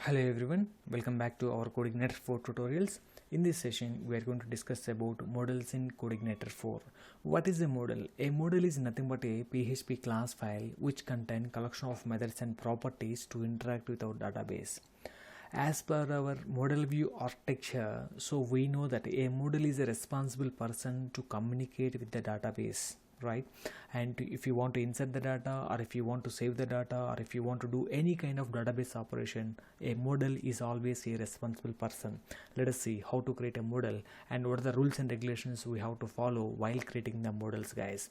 Hello everyone, welcome back to our CodeIgniter 4 tutorials. In this session, we are going to discuss about models in CodeIgniter 4. What is a model? A model is nothing but a PHP class file which contains collection of methods and properties to interact with our database. As per our model view architecture, so we know that a model is a responsible person to communicate with the database, right? And if you want to insert the data, or if you want to save the data, or if you want to do any kind of database operation, a model is always a responsible person. Let us see how to create a model and what are the rules and regulations we have to follow while creating the models, guys.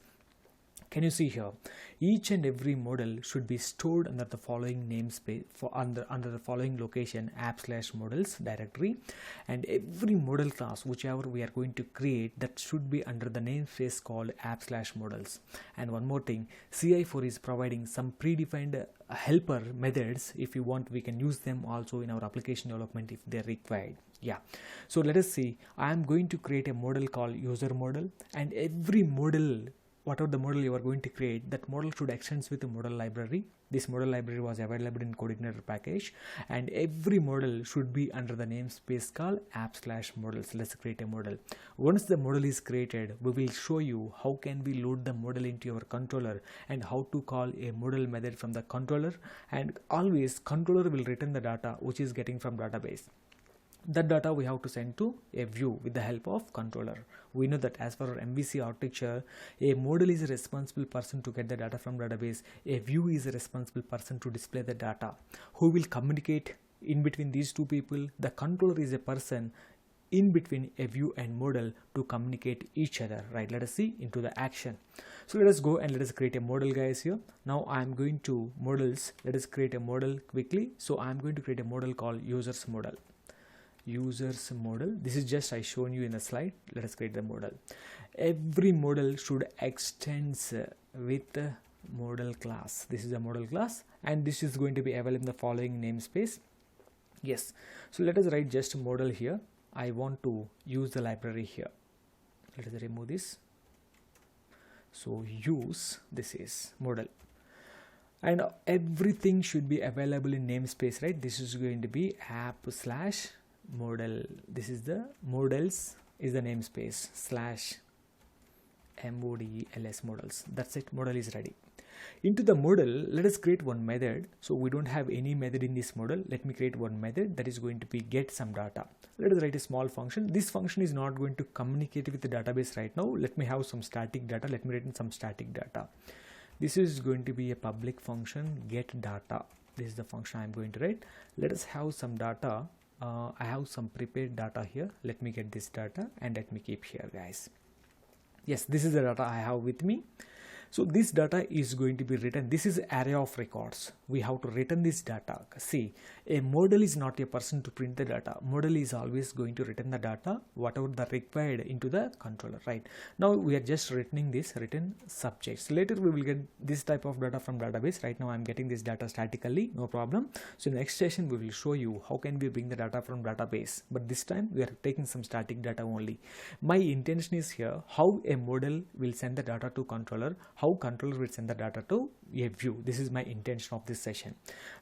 Can you see here? Each and every model should be stored under the following namespace under the following location app/models directory, and every model class whichever we are going to create, that should be under the namespace called app/models. And one more thing, CI4 is providing some predefined helper methods. If you want, we can use them also in our application development if they are required. Yeah, so let us see. I am going to create a model called UserModel, and every model, whatever the model you are going to create, that model should extend with the model library. This model library was available in CodeIgniter package, and every model should be under the namespace called app/models. Let's create a model. Once the model is created, we will show you how can we load the model into your controller and how to call a model method from the controller, and always controller will return the data which is getting from database. That data we have to send to a view with the help of controller. We know that as per our MVC architecture, a model is a responsible person to get the data from database. A view is a responsible person to display the data. Who will communicate in between these two people? The controller is a person in between a view and model to communicate each other, right? Let us see into the action. So let us go and let us create a model, guys. Here now I am going to models. Let us create a model quickly. So I am going to create a model called users model. This is just I shown you in the slide. Let us create the model. Every model should extend with the model class. This is a model class, and this is going to be available in the following namespace. Yes, so let us write just model here. I want to use the library here. Let us remove this. So use, this is model, and everything should be available in namespace, right? This is going to be app/model. This is the models is the namespace /models models. That's it. Model is ready. Into the model, let us create one method. So we don't have any method in this model. Let me create one method that is going to be get some data. Let us write a small function. This function is not going to communicate with the database right now. Let me have some static data. Let me write in some static data. This is going to be a public function get data. This is the function I am going to write. Let us have some data. I have some prepared data here. Let me get this data and let me keep here, guys. Yes, this is the data I have with me. So this data is going to be written. This is array of records. We have to return this data. See, a model is not a person to print the data. Model is always going to return the data, whatever the required into the controller, right? Now we are just returning this return subjects. Later we will get this type of data from database. Right now I'm getting this data statically, no problem. So in the next session we will show you how can we bring the data from database. But this time we are taking some static data only. My intention is here how a model will send the data to controller, how controller will send the data to a view. This is my intention of this session,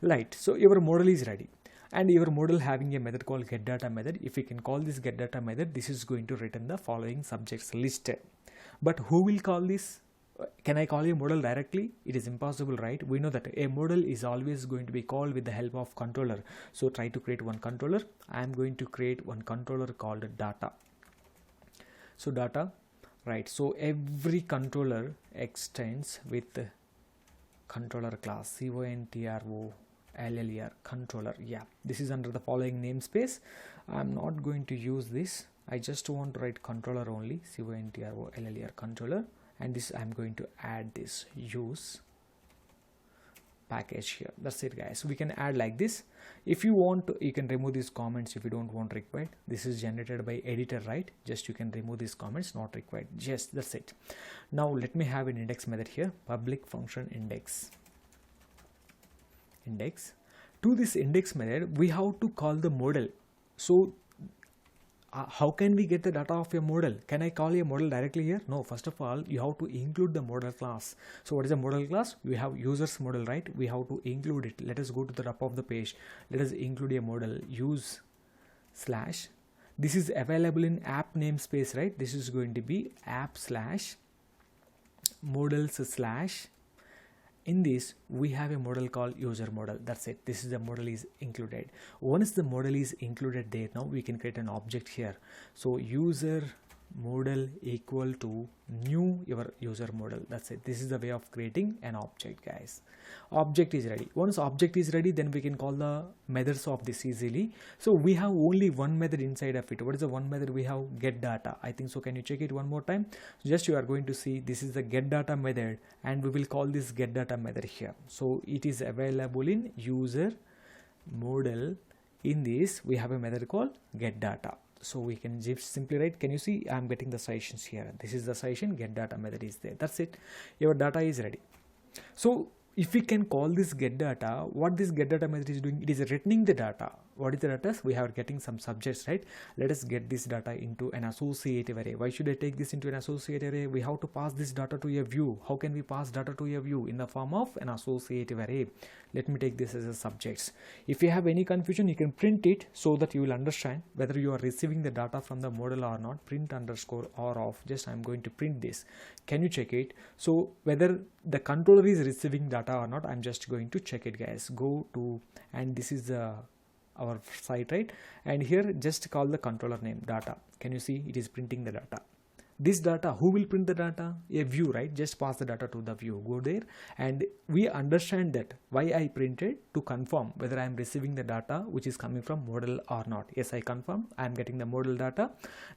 right? So your model is ready, and your model having a method called getData method. If we can call this getData method, this is going to return the following subjects list. But who will call this? Can I call a model directly? It is impossible, right? We know that a model is always going to be called with the help of controller. So try to create one controller. I am going to create one controller called data. So data, right? So every controller extends with the controller class CONTROLLER controller. Yeah, this is under the following namespace. I'm not going to use this. I just want to write controller only, CONTROLLER controller, and this I'm going to add this use package here. That's it, guys. We can add like this. If you want to, you can remove these comments if you don't want required. This is generated by editor, right? Just you can remove these comments, not required. Just that's it. Now let me have an index method here, public function index. To this index method we have to call the model. So how can we get the data of a model? Can I call a model directly here? No, first of all, you have to include the model class. So what is a model class? We have users model, right? We have to include it. Let us go to the top of the page. Let us include a model use slash. This is available in app namespace, right? This is going to be app slash models slash. In this, we have a model called user model. That's it. This is the model is included. Once the model is included there, now we can create an object here. So user model equal to new your user model. That's it. This is the way of creating an object, guys. Object is ready. Once object is ready, then we can call the methods of this easily. So we have only one method inside of it. What is the one method we have? Get data. I think so. Can you check it one more time? Just you are going to see this is the get data method, and we will call this get data method here. So it is available in user model. In this we have a method called get data. So we can just simply write, can you see I'm getting the sessions here? This is the session, get data method is there. That's it. Your data is ready. So if we can call this get data, what this get data method is doing, it is returning the data. What is the data? We are getting some subjects, right? Let us get this data into an associative array. Why should I take this into an associative array? We have to pass this data to a view. How can we pass data to a view? In the form of an associative array. Let me take this as a subjects. If you have any confusion, you can print it so that you will understand whether you are receiving the data from the model or not. Print underscore or of. Just I'm going to print this. Can you check it? So whether the controller is receiving data or not, I'm just going to check it, guys. Go to, and this is our site, right? And here just call the controller name data. Can you see it is printing the data? This data, who will print the data? A view, right? Just pass the data to the view. Go there, and we understand that why I printed to confirm whether I am receiving the data which is coming from model or not. Yes, I confirm I am getting the model data.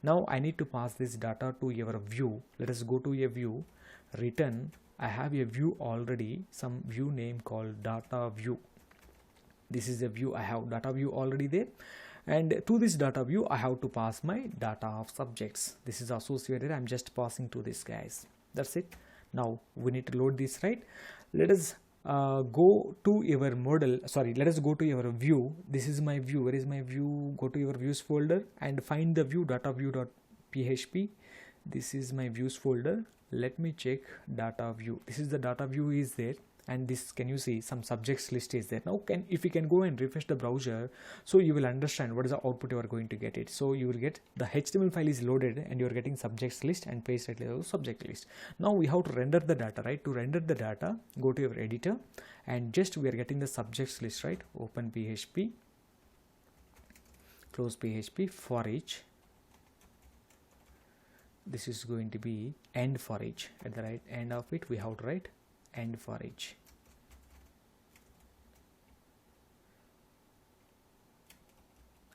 Now I need to pass this data to your view. Let us go to a view, return. I have a view already, some view name called data view. This is a view. I have data view already there, and to this data view I have to pass my data of subjects. This is associated. I'm just passing to this, guys. That's it. Now we need to load this, right? Let us go to your model. Sorry, let us go to your view. This is my view. Where is my view? Go to your views folder and find the view data view.php. This is my views folder. Let me check data view. This is the data view is there, and this, can you see some subjects list is there. Now if you can go and refresh the browser, so you will understand what is the output you are going to get it. So you will get the HTML file is loaded and you are getting subjects list and paste it as subject list. Now we have to render the data, right? To render the data, go to your editor and just we are getting the subjects list, right? Open PHP, close PHP, for each. This is going to be end for each. At the right end of it we have to write end for each.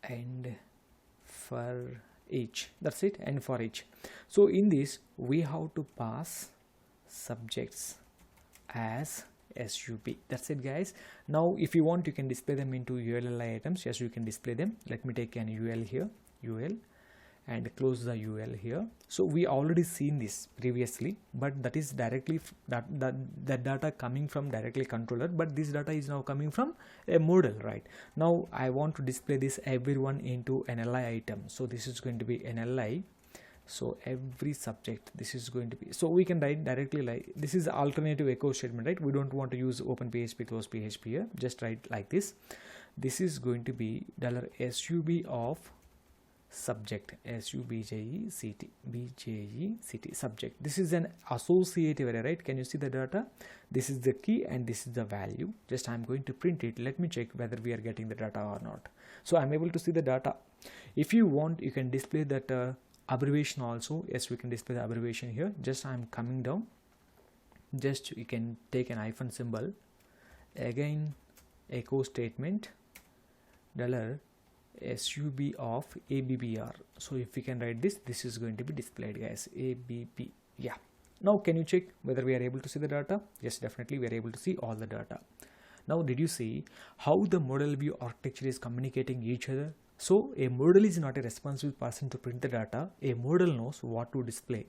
End for each. That's it. End for each. So in this we have to pass subjects as sub. That's it, guys. Now if you want, you can display them into ULLI items. Yes, you can display them. Let me take an UL here, UL, and close the UL here. So we already seen this previously, but that is directly that data coming from directly controller, but this data is now coming from a model, right? Now I want to display this everyone into an li item. So this is going to be an li. So every subject, this is going to be, so we can write directly like this is alternative echo statement, right? We don't want to use open PHP, close PHP here. Just write like this. This is going to be $sub of subject, subject, subject. This is an associative array, right? Can you see the data? This is the key and this is the value. Just I'm going to print it. Let me check whether we are getting the data or not. So I'm able to see the data. If you want, you can display that abbreviation also. Yes, we can display the abbreviation here. Just I'm coming down. Just you can take an hyphen symbol. Again, echo statement, $sub of ABBR. So if we can write this, this is going to be displayed, guys. ABB. Yeah. Now can you check whether we are able to see the data? Yes, definitely we are able to see all the data. Now did you see how the model view architecture is communicating each other? So a model is not a responsible person to print the data. A model knows what to display.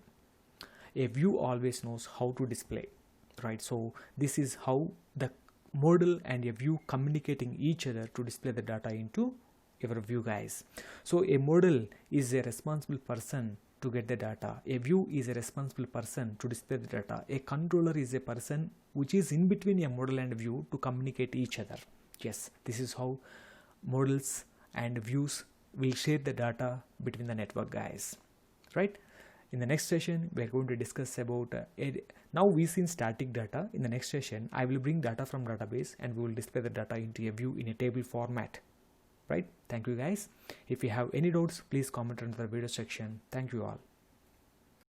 A view always knows how to display, right? So this is how the model and a view communicating each other to display the data into your view, guys. So a model is a responsible person to get the data. A view is a responsible person to display the data. A controller is a person which is in between a model and view to communicate each other. Yes, this is how models and views will share the data between the network, guys, right? In the next session, we are going to discuss about now we've seen static data. In the next session, I will bring data from database and we will display the data into a view in a table format, right? Thank you, guys. If you have any doubts, please comment under the video section. Thank you all.